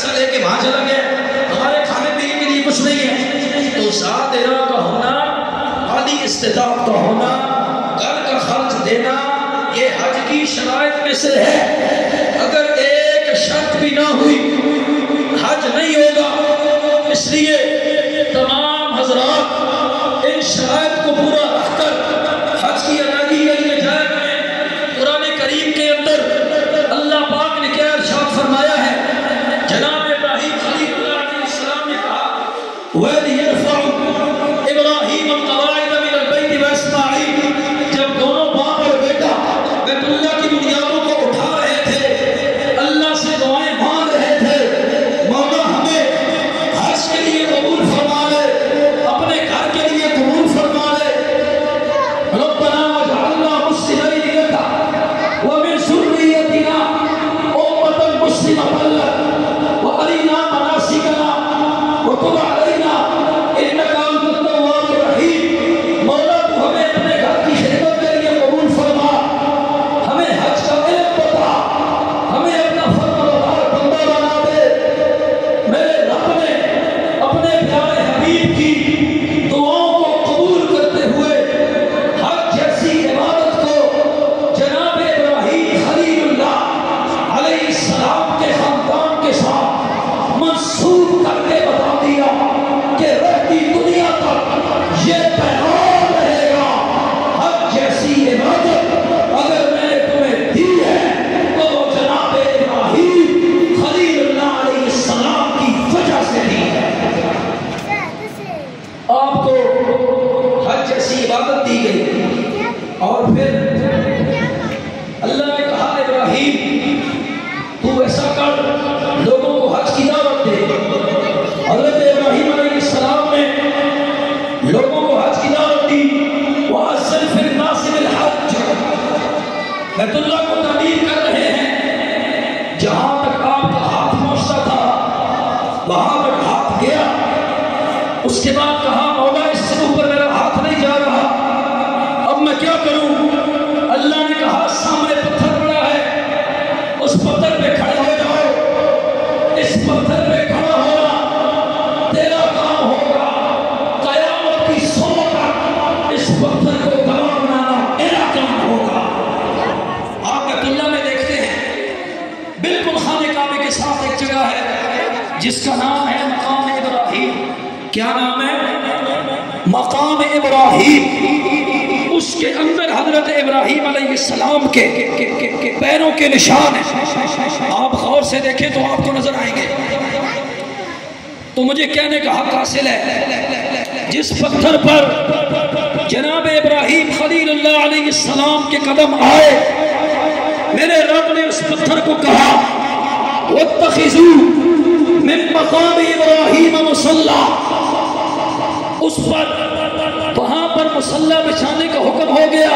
پیسہ لے کے وہاں چلا گیا، ہمارے کھانے پینے کے لیے کچھ نہیں ہے، تو ذات راہ کا ہونا، مالی استطاعت کا ہونا، گھر کا خرچ دینا، یہ حج کی شرائط میں سے ہے۔ اگر ایک شرط بھی نہ ہوئی حج نہیں ہوگا، اس لیے تمام حضرات ان شرائط کو پورا رکھ کر حج کی ادائیگی کے لیے جائے کریں۔ قرآن کریم کے اندر اللہ پاک نے کیا ارشاد فرمایا ہے؟ جناب ابراہیم خلیل اللہ علیہ السلام نے کہا وَإِذْ يَرْفَعُ إِبْرَاهِيمُ الْقَوَاعِدَ مِنَ الْبَيْتِ وَإِسْمَاعِيلُ، جب دونوں باپ اور بیٹا بیت اللہ کی بنیادوں کو اٹھا رہے تھے، اللہ سے دعائیں مانگ رہے تھے، مولا ہمیں حج کے لیے قبول فرما لے، اپنے گھر کے لیے قبول فرما لے۔ ربنا وجعلنا مسلمین لک ومن ذریتنا امة مسلمة لک وارنا مناسکنا وتب علینا انک انت التواب الرحیم۔ مولا تو ہمیں اپنے گھر کی خدمت کے لیے قبول فرما، ہمیں حج کا علم بتا، ہمیں اپنا فرمانبردار بندہ بنا دے۔ میرے رب نے اپنے پیارے حبیب کی دعاؤں کو قبول کرتے ہوئے حج جیسی عبادت کو جناب ابراہیم خلیل اللہ علیہ السلام کے خاندان کے ساتھ منسوب کر کے بتا دیا کہ رہتی دنیا تک یہ پیغام رہے گا، حج جیسی عبادت اگر میں نے تمہیں دی ہے تو وہ جناب ابراہیم خلیل اللہ علیہ السلام کی وجہ سے دی ہے۔ آپ کو حج جیسی عبادت دی گئی، اور پھر اللہ نے کہا ابراہیم تو ایسا کر، لوگوں کو حج کی دعوت دے۔ حضرت ابراہیم علیہ السلام نے لوگوں کو حج کی دعوت دی، وَأَذِّن فِي النَّاسِ بِالْحَجِّ، بیت اللہ کو تعمیر کر رہے ہیں، جہاں تک آپ کا ہاتھ پہنچتا تھا وہاں تک ہاتھ گیا۔ اس کے بعد کہا مولا اس سے اوپر میرا ہاتھ نہیں جا رہا، اب میں کیا کروں؟ اللہ نے کہا سامنے پتھر پڑا ہے، اس پتھر پہ کھڑے ہو جاؤ، اس پتھر پہ کھڑا ہونا تیرا کام ہوگا، قیامت کی صبح تک اس پتھر کو گواہ بنانا میرا کام ہوگا۔ آپ بیت اللہ میں دیکھتے ہیں بالکل خانہ کعبے کے ساتھ ایک جگہ ہے جس کا نام ہے مقام ابراہیم۔ کیا نام ہے؟ مقام ابراہیم۔ اس کے اندر حضرت ابراہیم علیہ السلام کے پیروں کے نشان ہیں، آپ غور سے دیکھیں تو آپ کو نظر آئیں گے۔ تو مجھے کہنے کا حق حاصل ہے جس پتھر پر جناب ابراہیم خلیل اللہ علیہ السلام کے قدم آئے، میرے رب نے اس پتھر کو کہا وَاتَّخِذُوا مِن مَقَامِ إِبْرَاهِيمَ مُصَلَّى، اس پر وہاں پر مصلی بچھانے کا حکم ہو گیا۔